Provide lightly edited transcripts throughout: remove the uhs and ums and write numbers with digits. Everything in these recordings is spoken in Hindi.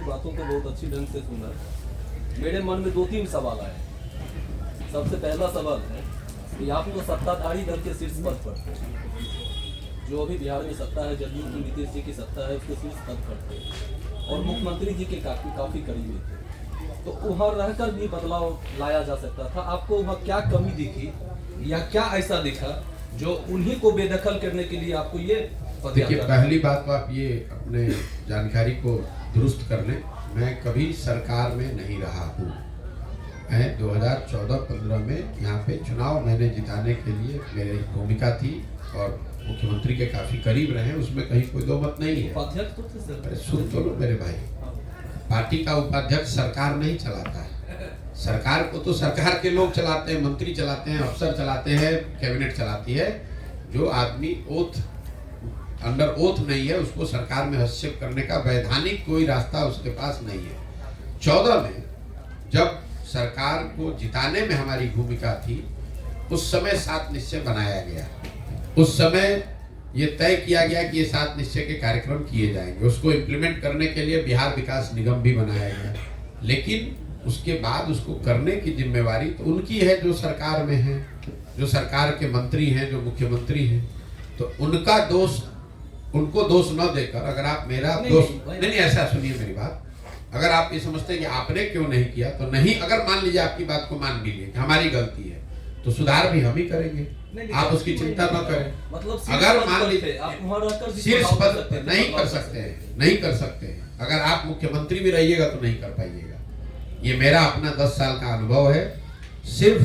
बातों को बहुत अच्छी ढंग से सुना। मेरे मन में 2-3 सवाल आए। सबसे पहला सवाल है कि आप तो सत्ताधारी दल के शीर्ष पद पर थे, जो अभी बिहार में सत्ता है, जदयू की नीतीश जी की सत्ता है, उसके शीर्ष पद पर थे और मुख्यमंत्री जी के काफी करीबी थे, तो वहाँ रहकर भी बदलाव लाया जा सकता था। आपको वहाँ क्या कमी दिखी या क्या ऐसा दिखा जो उन्हीं को बेदखल करने के लिए आपको ये? देखिए, पहली बात तो आप ये अपने जानकारी को दुरुस्त कर लें, मैं कभी सरकार में नहीं रहा हूँ। मैं 2014-15 में यहाँ पे चुनाव मैंने जिताने के लिए मेरी भूमिका थी और मुख्यमंत्री के काफी करीब रहे, उसमें कहीं कोई दो मत नहीं है। उपाध्यक्ष तो थे सर। अरे सुन तो लो मेरे भाई, पार्टी का उपाध्यक्ष सरकार नहीं चलाता है। सरकार को तो सरकार के लोग चलाते हैं, मंत्री चलाते हैं, अफसर चलाते हैं, कैबिनेट चलाती है। जो आदमी अंडर ओथ नहीं है, उसको सरकार में हस्तक्षेप करने का वैधानिक कोई रास्ता उसके पास नहीं है। 14 में जब सरकार को जिताने में हमारी भूमिका थी, उस समय 7 निश्चय बनाया गया। उस समय ये तय किया गया कि ये 7 निश्चय के कार्यक्रम किए जाएंगे। उसको इम्प्लीमेंट करने के लिए बिहार विकास निगम भी बनाया गया, लेकिन उसके बाद उसको करने की जिम्मेवारी तो उनकी है जो सरकार में है, जो सरकार के मंत्री हैं, जो मुख्यमंत्री हैं। तो उनका दोष, उनको दोष न देकर, अगर आप मेरा दोष नहीं, ऐसा सुनिए मेरी बात, अगर आप ये समझते हैं कि आपने क्यों नहीं किया तो नहीं, अगर मान लीजिए आपकी बात को मान लीजिए कि हमारी गलती है, तो सुधार भी हम ही करेंगे, आप उसकी चिंता न करें। मतलब अगर मान लीजिए आप वहाँ रहकर शीर्ष पद नहीं कर सकते हैं, नहीं कर सकते हैं, अगर आप मुख्यमंत्री भी रहिएगा तो नहीं कर पाइएगा। ये मेरा अपना 10 साल का अनुभव है। सिर्फ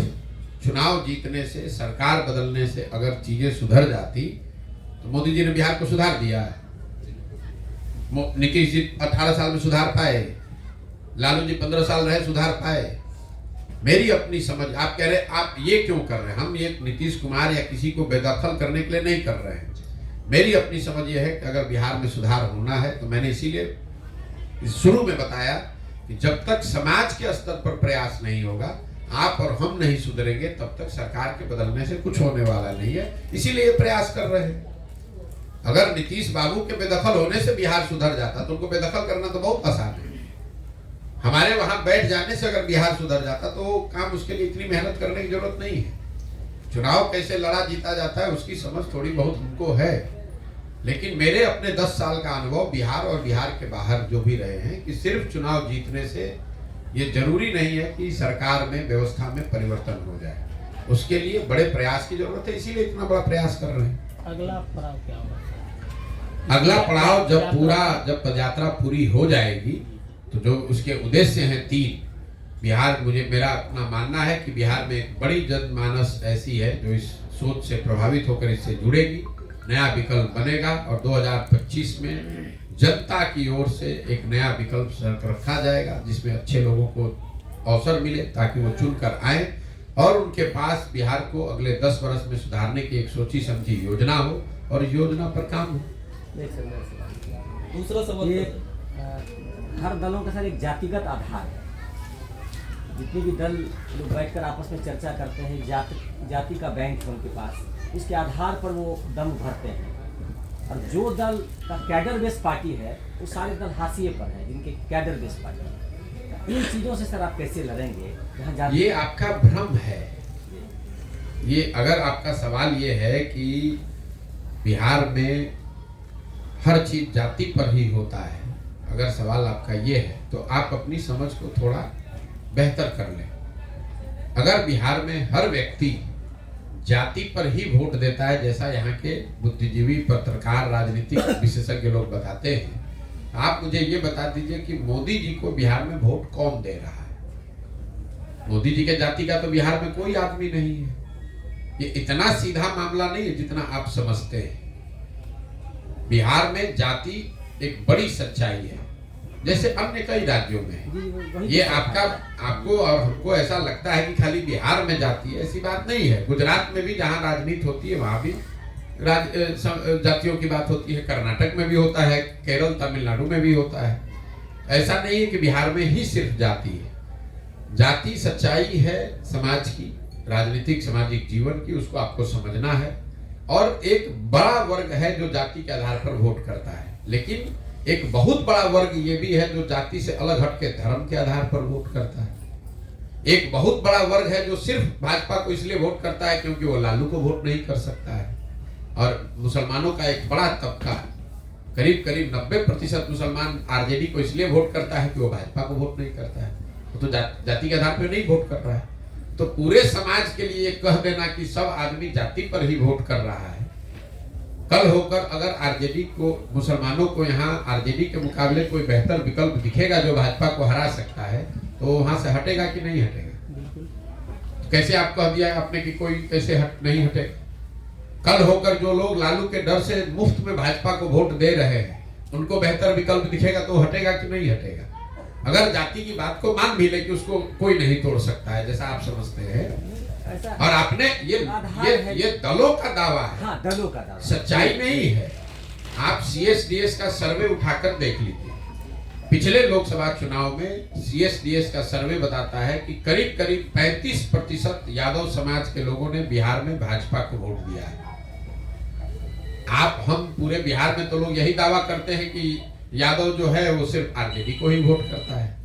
चुनाव जीतने से, सरकार बदलने से अगर चीजें सुधर जाती तो मोदी जी ने बिहार को सुधार दिया है। नीतीश जी 18 साल में सुधार पाए, लालू जी 15 साल रहे, सुधार पाए। मेरी अपनी समझ, आप कह रहे आप ये क्यों कर रहे हैं, हम ये नीतीश कुमार या किसी को बेदखल करने के लिए नहीं कर रहे हैं। मेरी अपनी समझ ये है कि अगर बिहार में सुधार होना है तो मैंने इसीलिए शुरू में बताया कि जब तक समाज के स्तर पर प्रयास नहीं होगा, आप और हम नहीं सुधरेंगे, तब तक सरकार के बदलने से कुछ होने वाला नहीं है। इसीलिए ये प्रयास कर रहे हैं। अगर नीतीश बाबू के बेदखल होने से बिहार सुधर जाता तो उनको बेदखल करना तो बहुत आसान है। हमारे वहां बैठ जाने से अगर बिहार सुधर जाता तो काम, उसके लिए इतनी मेहनत करने की जरूरत नहीं है। चुनाव कैसे लड़ा जीता जाता है उसकी समझ थोड़ी बहुत हमको है, लेकिन मेरे अपने 10 साल का अनुभव बिहार और बिहार के बाहर जो भी रहे हैं कि सिर्फ चुनाव जीतने से ये जरूरी नहीं है कि सरकार में, व्यवस्था में परिवर्तन हो जाए। उसके लिए बड़े प्रयास की जरूरत है, इसीलिए इतना बड़ा प्रयास कर रहे हैं। अगला पड़ाव क्या होगा? अगला पड़ाव जब पदयात्रा पूरी हो जाएगी तो जो उसके उद्देश्य हैं 3, बिहार, मेरा अपना मानना है कि बिहार में एक बड़ी जनमानस ऐसी है जो इस सोच से प्रभावित होकर इससे जुड़ेगी, नया विकल्प बनेगा और 2025 में जनता की ओर से एक नया विकल्प रखा जाएगा जिसमें अच्छे लोगों को अवसर मिले ताकि वो चुनकर आए और उनके पास बिहार को अगले 10 वर्ष में सुधारने की एक सोची समझी योजना हो और योजना पर काम हो। दूसरा सवाल, ये हर दलों के साथ एक जातिगत आधार है। जितने भी दल लोग बैठकर आपस में चर्चा करते हैं, जाति का बैंक है उनके पास, उसके आधार पर वो दम भरते हैं। और जो दल का कैडर बेस पार्टी है वो सारे दल हाशिए पर है जिनके कैडर बेस पार्टी है। इन चीज़ों से सर आप कैसे लड़ेंगे? ये आपका भ्रम है। ये अगर आपका सवाल ये है कि बिहार में हर चीज जाति पर ही होता है, अगर सवाल आपका ये है तो आप अपनी समझ को थोड़ा बेहतर कर लें। अगर बिहार में हर व्यक्ति जाति पर ही वोट देता है, जैसा यहाँ के बुद्धिजीवी, पत्रकार, राजनीतिक विशेषज्ञ लोग बताते हैं, आप मुझे ये बता दीजिए कि मोदी जी को बिहार में वोट कौन दे रहा है? मोदी जी के जाति का तो बिहार में कोई आदमी नहीं है। ये इतना सीधा मामला नहीं है जितना आप समझते हैं। बिहार में जाति एक बड़ी सच्चाई है, जैसे अन्य कई राज्यों में है। ये आपको और हमको ऐसा लगता है कि खाली बिहार में जाति है, ऐसी बात नहीं है। गुजरात में भी जहाँ राजनीति होती है वहाँ भी जातियों की बात होती है, कर्नाटक में भी होता है, केरल, तमिलनाडु में भी होता है। ऐसा नहीं है कि बिहार में ही सिर्फ जाति है। जाति सच्चाई है समाज की, राजनीतिक सामाजिक जीवन की, उसको आपको समझना है। और एक बड़ा वर्ग है जो जाति के आधार पर वोट करता है, लेकिन एक बहुत बड़ा वर्ग ये भी है जो जाति से अलग हट के धर्म के आधार पर वोट करता है। एक बहुत बड़ा वर्ग है जो सिर्फ भाजपा को इसलिए वोट करता है क्योंकि वो लालू को वोट नहीं कर सकता है। और मुसलमानों का एक बड़ा तबका, करीब करीब 90% मुसलमान आरजेडी को इसलिए वोट करता है कि वो भाजपा को वोट नहीं करता है, वो तो जाति के आधार पर नहीं वोट कर रहा है। तो पूरे समाज के लिए कह देना कि सब आदमी जाति पर ही वोट कर रहा है, कल होकर अगर आरजेडी को, मुसलमानों को यहाँ आरजेडी के मुकाबले कोई बेहतर विकल्प दिखेगा जो भाजपा को हरा सकता है, तो वहां से हटेगा कि नहीं हटेगा? कैसे आप कह दिया आपने कि कोई कैसे नहीं हटेगा? कल होकर जो लोग लालू के डर से मुफ्त में भाजपा को वोट दे रहे हैं, उनको बेहतर विकल्प दिखेगा तो हटेगा कि नहीं हटेगा? अगर जाति की बात को मान भी ले कि उसको कोई नहीं तोड़ सकता है जैसा आप समझते हैं, और आपने ये दलों का दावा है। हाँ, दलों का दावा, सच्चाई नहीं है। आप CSDS का सर्वे उठाकर देख लीजिए। पिछले लोकसभा चुनाव में CSDS का सर्वे बताता है कि करीब करीब 35% यादव समाज के लोगों ने बिहार में भाजपा को वोट दिया है। हम पूरे बिहार में तो लोग यही दावा करते हैं कि यादव जो है वो सिर्फ आरजेडी को ही वोट करता है।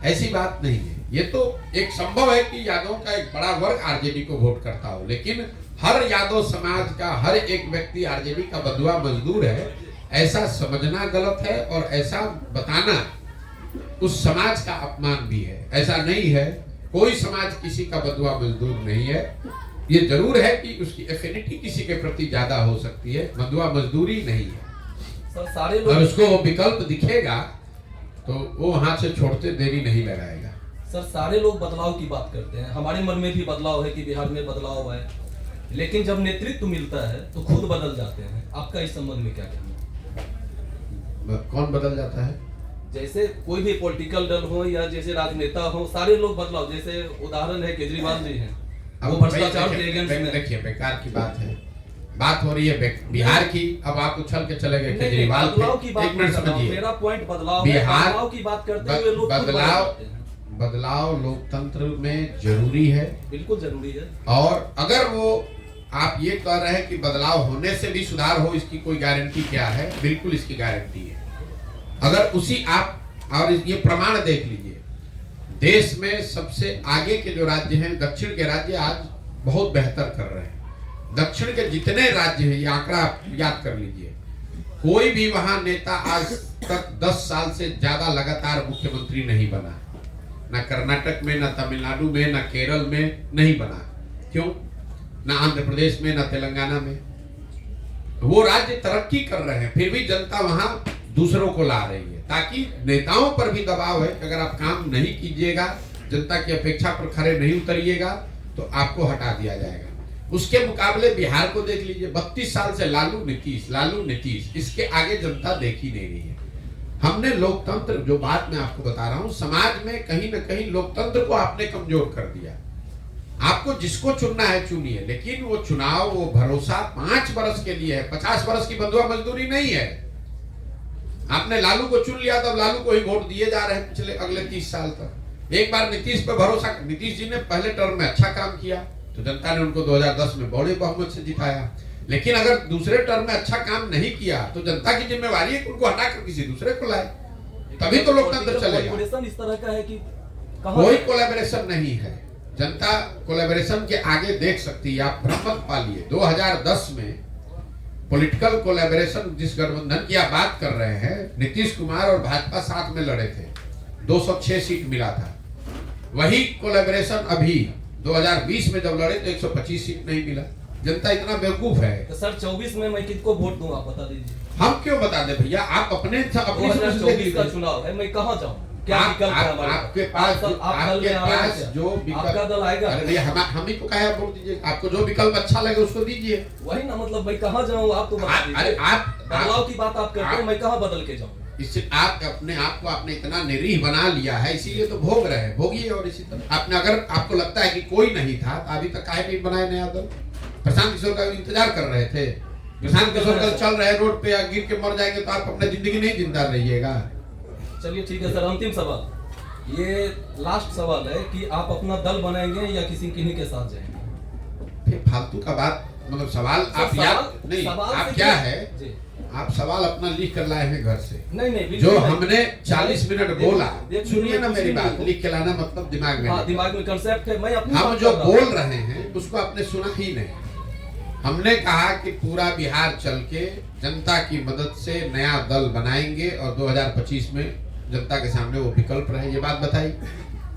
ऐसी बात नहीं है। ये तो एक संभव है कि यादव का एक बड़ा वर्ग आरजेडी को वोट करता हो, लेकिन हर यादव समाज का हर एक व्यक्ति आरजेडी का बंधुआ मजदूर है, ऐसा समझना गलत है और ऐसा बताना उस समाज का अपमान भी है। ऐसा नहीं है, कोई समाज किसी का बंधुआ मजदूर नहीं है। ये जरूर है कि उसकी एफिनिटी किसी के प्रति ज्यादा हो सकती है, बंधुआ मजदूरी नहीं है। सर, सारे लोग, और उसको वो विकल्प दिखेगा तो वो वहां से छोड़ते देरी नहीं लगाएगा। सर, सारे लोग बदलाव की बात करते हैं, हमारे मन में भी बदलाव है कि बिहार में बदलाव है, लेकिन जब नेतृत्व मिलता है तो खुद बदल जाते हैं। आपका इस संबंध में क्या कहना? कौन बदल जाता है? जैसे कोई भी पॉलिटिकल दल हो या जैसे राजनेता हो, सारे लोग बदलाव, जैसे उदाहरण है केजरीवाल जी हैं, वो भ्रष्टाचार के अगेंस्ट में। देखिए, बेकार की बात है, बात हो रही है बिहार की। अब आप उछल के चले गए केजरीवाल की बात। एक मिनट समझिए, मेरा पॉइंट बदलाव बिहार बदलाव की बात करते हुए लोग बदलाव लोकतंत्र में जरूरी है, बिल्कुल जरूरी है। और अगर वो आप ये कह रहे हैं कि बदलाव होने से भी सुधार हो, इसकी कोई गारंटी क्या है? बिल्कुल इसकी गारंटी है। अगर उसी आप, और ये प्रमाण देख लीजिए, देश में सबसे आगे के जो राज्य हैं, दक्षिण के राज्य आज बहुत बेहतर कर रहे हैं। दक्षिण के जितने राज्य हैं, ये आंकड़ा आप याद कर लीजिए, कोई भी वहां नेता आज तक 10 साल से ज्यादा लगातार मुख्यमंत्री नहीं बना। ना कर्नाटक में, ना तमिलनाडु में, ना केरल में नहीं बना। क्यों? ना आंध्र प्रदेश में, ना तेलंगाना में। वो राज्य तरक्की कर रहे हैं, फिर भी जनता वहां दूसरों को ला रही है, ताकि नेताओं पर भी दबाव है कि अगर आप काम नहीं कीजिएगा, जनता की अपेक्षा पर खरे नहीं उतरिएगा, तो आपको हटा दिया जाएगा। उसके मुकाबले बिहार को देख लीजिए, 32 साल से लालू नीतीश, इसके आगे जनता देख ही नहीं रही है। हमने लोकतंत्र, जो बात मैं आपको बता रहा हूं, समाज में कहीं ना कहीं लोकतंत्र को आपने कमजोर कर दिया। आपको जिसको चुनना है चुनिए, लेकिन वो चुनाव, वो भरोसा 5 वर्ष के लिए है, 50 वर्ष की बंधुआ मजदूरी नहीं है। आपने लालू को चुन लिया, तब लालू को ही वोट दिए जा रहे हैं पिछले अगले 30 साल तक। एक बार नीतीश पे भरोसा, नीतीश जी ने पहले टर्म में अच्छा काम किया तो जनता ने उनको 2010 में बड़े बहुमत से जिताया, लेकिन अगर दूसरे टर्म में अच्छा काम नहीं किया तो जनता की जिम्मेवारी है कि उनको हटाकर किसी दूसरे को लाए, तभी तो लोकतंत्र चलेगा। इस तरह का है कि कोई कोलैबोरेशन नहीं है। जनता कोलैबोरेशन के आगे देख सकती है, आप भ्रम मत पालिए। 2010 में पॉलिटिकल कोलैबोरेशन, जिस गठबंधन की आप बात कर रहे हैं, नीतीश कुमार और भाजपा साथ में लड़े थे, 206 सीट मिला था। वही कोलैबोरेशन अभी 2020 में जब लड़े तो 125 सीट नहीं मिला। जनता इतना बेवकूफ है। तो सर 24 में मैं किसको वोट दूं, आप बता दीजिए। हम क्यों बता दे भैया, आप अपने 2024 का चुनाव है, मैं कहाँ जाऊँ? क्या विकल्प है हमारे? आपके पास जो आपका दल आएगा, अरे भैया हम ही को कहे वोट दीजिए, आपको जो विकल्प अच्छा लगे उसको दीजिए। वही ना, मतलब मैं कहाँ जाऊँ? आप तो बता दीजिए। बदलाव की बात आप करते हैं, मैं कहाँ बदल के जाऊँ? इससे आप अपने आप को आपने इतना निरीह बना लिया है, इसीलिए तो भोग रहे हैं, भोगिए। और इसी तरह आपने, अगर आपको लगता है कि कोई नहीं था तो अभी तक काहे नहीं बनाए नया दल? प्रशांत किशोर का इंतजार कर रहे थे। प्रशांत किशोर कल चल रहे रोड पे, या गिर के मर जाएंगे तो आप अपना जिंदगी नहीं जिंदा रहिएगा। चलिए ठीक है सर, अंतिम सवाल, ये लास्ट सवाल है कि आप अपना दल बनाएंगे या किन्हीं के साथ जाएंगे? फिर फालतू का बात, मतलब सवाल आप याद नहीं, आप क्या है आप सवाल अपना लिख कर लाए हैं घर से। नहीं जो हमने 40 मिनट बोला, देखिए, सुनिए ना मेरी कुछ बात, नहीं लिख के लाना मतलब दिमाग में हाँ, नहीं। दिमाग में कंसेप्ट है, मैं अपनी हम बात जो कर रहा बोल हूँ। रहे हैं उसको आपने सुना ही नहीं। हमने कहा कि पूरा बिहार चल के जनता की मदद से नया दल बनाएंगे और 2025 में जनता के सामने वो विकल्प रहे, ये बात बताई।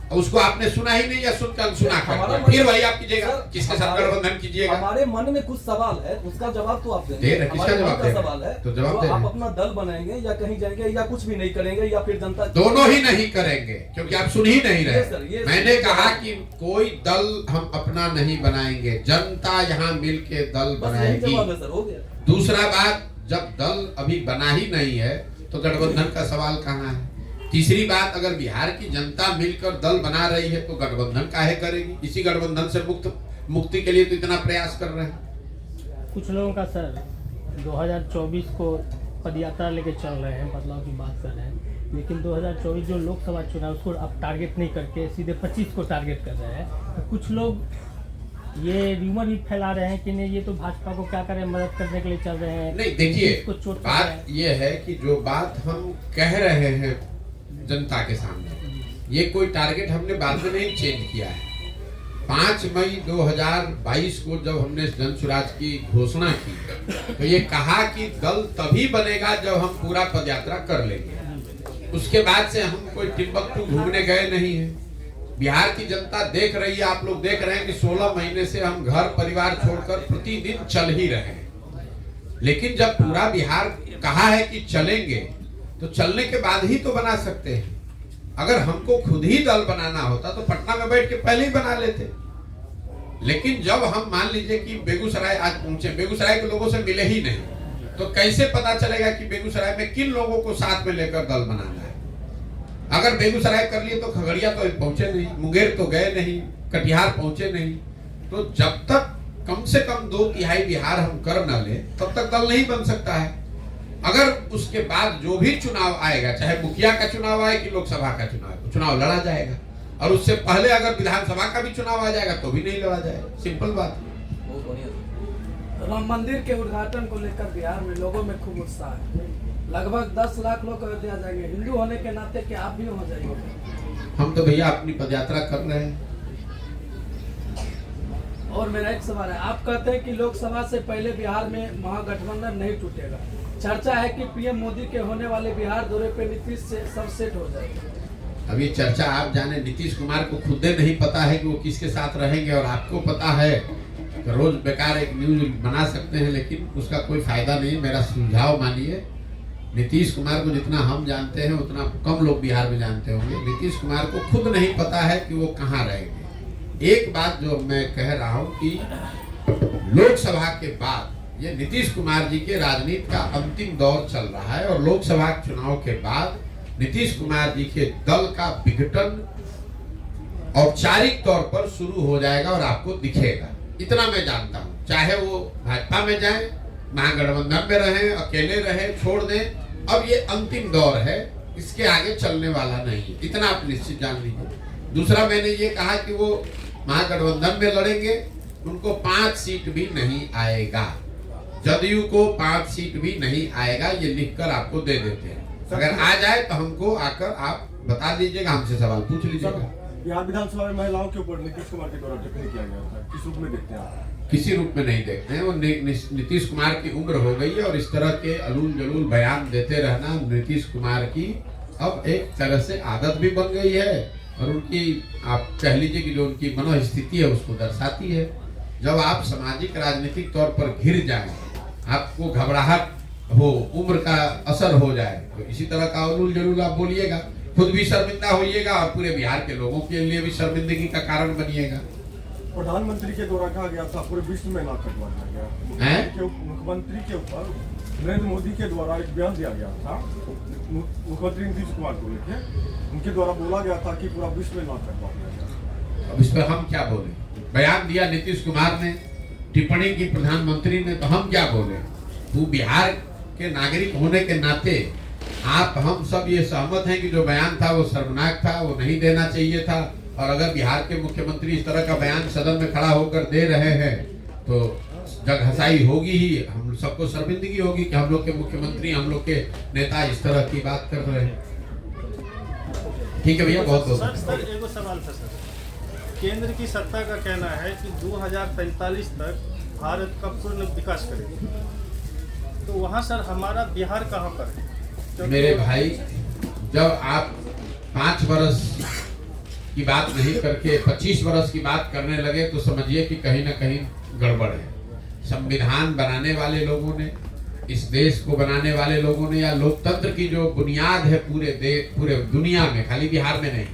और उसको आपने सुना ही नहीं या सुनकर अनसुना कर हमारा दिया। फिर वही आप कीजिएगा, सर, किसके साथ हमारे- गठबंधन कीजिएगा। हमारे मन में कुछ सवाल है, उसका जवाब तो आप दे देंगे। रहे, किसका हमारे मन जवाब का दे रहे? सवाल है तो जवाब तो दे आप रहे। अपना दल बनाएंगे या कहीं जाएंगे या कुछ भी नहीं करेंगे या फिर जनता दोनों ही नहीं करेंगे, क्योंकि आप सुन ही नहीं ये सर, रहे। ये मैंने सर, कहा कि कोई दल हम अपना नहीं बनाएंगे, जनता यहाँ मिल के दल बस यही बनाएगी। जवाब है सर, हो गया। दूसरा बात, जब दल अभी बना ही नहीं है तो गठबंधन का सवाल कहाँ है। तीसरी बात, अगर बिहार की जनता मिलकर दल बना रही है तो गठबंधन काहे करेगी। इसी गठबंधन से मुक्ति के लिए तो इतना प्रयास कर रहे हैं। कुछ लोगों का सर 2024 को पदयात्रा लेके चल रहे हैं, बदलाव की बात कर रहे हैं, लेकिन 2024 जो लोकसभा चुनाव उसको अब टारगेट नहीं करके सीधे 25 को टारगेट कर रहे हैं। तो कुछ लोग ये र्यूमर भी फैला रहे हैं कि नहीं ये तो भाजपा को क्या करें, मदद करने के लिए चल रहे हैं। नहीं, देखिए, इसको चोट कर रहे बात हैं। ये है कि जो बात हम कह रहे हैं जनता के सामने, ये कोई टारगेट हमने बाद में नहीं चेंज किया है। 5 मई 2022 को जब हमने जन स्वराज की घोषणा की तो ये कहा कि दल तभी बनेगा जब हम पूरा पदयात्रा कर लेंगे। उसके बाद से हम कोई टिम्बकटू घूमने गए नहीं है। बिहार की जनता देख रही है, आप लोग देख रहे हैं कि 16 महीने से हम घर परिवार छोड़कर प्रतिदिन चल ही रहे हैं। लेकिन जब पूरा बिहार कहा है कि चलेंगे तो चलने के बाद ही तो बना सकते हैं। अगर हमको खुद ही दल बनाना होता तो पटना में बैठ के पहले ही बना लेते। लेकिन जब हम मान लीजिए कि बेगूसराय आज पहुंचे, बेगूसराय के लोगों से मिले ही नहीं, तो कैसे पता चलेगा कि बेगूसराय में किन लोगों को साथ में लेकर दल बनाना है। अगर बेगूसराय कर लिए तो खगड़िया तो पहुंचे नहीं, मुंगेर तो गए नहीं, कटिहार पहुंचे नहीं। तो जब तक कम से कम 2/3 बिहार हम कर न ले तब तक दल नहीं बन सकता है। अगर उसके बाद जो भी चुनाव आएगा, चाहे मुखिया का चुनाव आए कि लोकसभा का चुनाव लड़ा जाएगा, और उससे पहले अगर विधानसभा का भी चुनाव आ जाएगा तो भी नहीं लड़ा जाएगा। सिंपल बात है। बहुत बढ़िया। राम मंदिर के उद्घाटन को लेकर बिहार में लोगों में खूब उत्साह है। लगभग 10 लाख लोग अयोध्या जाएंगे। हिंदू होने के नाते क्या आप भी हो जाएंगे? हम तो भैया अपनी पदयात्रा कर रहे हैं। और मेरा एक सवाल है, आप कहते हैं कि लोकसभा से पहले बिहार में महागठबंधन नहीं टूटेगा। चर्चा है कि पीएम मोदी के होने वाले बिहार दौरे पे नीतीश से सब सेट हो जाएगा। अब ये चर्चा आप जाने, नीतीश कुमार को खुद नहीं पता है कि वो किसके साथ रहेंगे, और आपको पता है कि रोज बेकार एक न्यूज बना सकते हैं, लेकिन उसका कोई फायदा नहीं। मेरा सुझाव मानिए, नीतीश कुमार को जितना हम जानते हैं उतना कम लोग बिहार में जानते होंगे। नीतीश कुमार को खुद नहीं पता है कि वो कहाँ रहेंगे। एक बात जो मैं कह रहा हूँ कि लोकसभा के बाद ये नीतीश कुमार जी के राजनीति का अंतिम दौर चल रहा है, और लोकसभा चुनाव के बाद नीतीश कुमार जी के दल का विघटन औपचारिक तौर पर शुरू हो जाएगा और आपको दिखेगा। इतना मैं जानता हूँ। चाहे वो भाजपा में जाए, महागठबंधन में रहे, अकेले रहे, छोड़ दें, अब ये अंतिम दौर है, इसके आगे चलने वाला नहीं है। इतना आप निश्चित जान लीजिए। दूसरा, मैंने ये कहा कि वो महागठबंधन में लड़ेंगे, उनको 5 सीट भी नहीं आएगा। जदयू को 5 सीट भी नहीं आएगा, ये लिखकर आपको दे देते हैं। अगर आ जाए तो हमको आकर आप बता दीजिएगा, हमसे सवाल पूछ लीजिएगा। बिहार विधानसभा में महिलाओं के ऊपर नीतीश कुमार के द्वारा टिप्पणी किया गया था, किस रूप में देखते हैं आप? किसी रूप में नहीं देखते हैं। वो नीतीश कुमार की उम्र हो गई है, और इस तरह के अलूल जलूल बयान देते रहना नीतीश कुमार की अब एक तरह से आदत भी बन गई है, और उनकी आप कह लीजिए कि जो उनकी मनोस्थिति है उसको दर्शाती है। जब आप सामाजिक राजनीतिक तौर पर घिर जाए, आपको घबराहट हो, उम्र का असर हो जाए, तो इसी तरह का अलूल जलूल आप बोलिएगा, खुद भी शर्मिंदा होइएगा और पूरे बिहार के लोगों के लिए भी शर्मिंदगी का कारण बनिएगा। प्रधानमंत्री के द्वारा कहा गया था पूरे विश्व में नाक कटवा दिया गया। मुख्यमंत्री के ऊपर नरेंद्र मोदी के द्वारा एक बयान दिया गया था, मुख्यमंत्री नीतीश कुमार को लेकर उनके द्वारा बोला गया था कि पूरा विश्व में नाक कटवा दिया गया। अब इस पर हम क्या बोले? बयान दिया नीतीश कुमार ने, टिप्पणी की प्रधानमंत्री ने, तो हम क्या बोले? वो बिहार के नागरिक होने के नाते आप हम सब ये सहमत हैं कि जो बयान था वो शर्मनाक था, वो नहीं देना चाहिए था। और अगर बिहार के मुख्यमंत्री इस तरह का बयान सदन में खड़ा होकर दे रहे हैं तो जगहसाई होगी ही, हम सबको शर्मिंदगी होगी कि हम लोग के मुख्यमंत्री, हम लोग के नेता इस तरह की बात कर रहे हैं। ठीक है भैया, बहुत बहुत सर एगो सवाल था सर, केंद्र की सत्ता का कहना है कि 2045 तक भारत का पूर्ण विकास करेगी, तो वहाँ सर हमारा बिहार कहाँ पर है? क्योंकि मेरे भाई, जब आप 5 वर्ष की बात नहीं करके 25 वर्ष की बात करने लगे तो समझिए कि कहीं ना कहीं गड़बड़ है। संविधान बनाने वाले लोगों ने, इस देश को बनाने वाले लोगों ने, या लोकतंत्र की जो बुनियाद है पूरे दुनिया में, खाली बिहार में नहीं,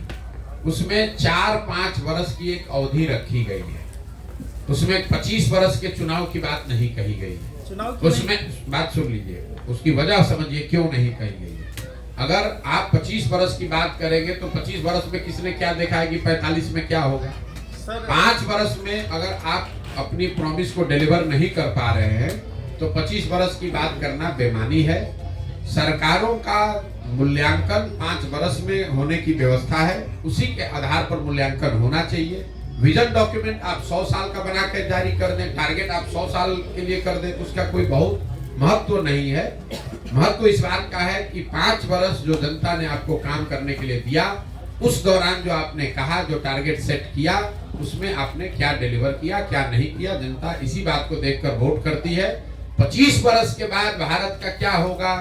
उसमें 4-5 वर्ष की एक अवधि रखी गई है। उसमें 25 वर्ष के चुनाव की बात नहीं कही गई है। चुनाव उसमें बात सुन लीजिए, उसकी वजह समझिए क्यों नहीं कही गई है। अगर आप 25 वर्ष की बात करेंगे तो 25 वर्ष में किसने क्या देखा है कि 45 में क्या होगा। सर 5 वर्ष में अगर आप अपनी प्रॉमिस को डिलीवर नहीं कर पा रहे हैं तो 25 वर्ष की बात करना बेमानी है। सरकारों का मूल्यांकन 5 वर्ष में होने की व्यवस्था है, उसी के आधार पर मूल्यांकन होना चाहिए। विजन डॉक्यूमेंट आप 100 साल का बना के जारी कर दें, टारगेट आप 100 साल के लिए कर दें, उसका कोई बहुत महत्व नहीं है। महत्व इस बात का है कि 5 वर्ष जो जनता ने आपको काम करने के लिए दिया, उस दौरान जो आपने कहा, जो टारगेट सेट किया, उसमें आपने क्या डिलीवर किया, क्या नहीं किया, जनता इसी बात को देखकर वोट करती है। 25 वर्ष के बाद भारत का क्या होगा,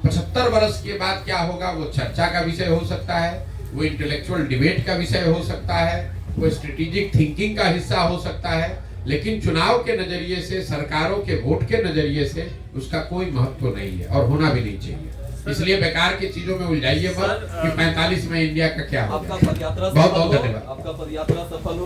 75 वर्ष के बाद क्या होगा, वो चर्चा का विषय हो सकता है, वो इंटेलेक्चुअल डिबेट का विषय हो सकता है, वो स्ट्रेटेजिक थिंकिंग का हिस्सा हो सकता है, लेकिन चुनाव के नजरिए से, सरकारों के वोट के नजरिए से उसका कोई महत्व नहीं है और होना भी नहीं चाहिए। इसलिए बेकार की चीजों में उलझाइए मत कि 45 में इंडिया का क्या होगा। आपका पदयात्रा बहुत बहुत सफल हो, धन्यवाद। आपका पदयात्रा सफल हो।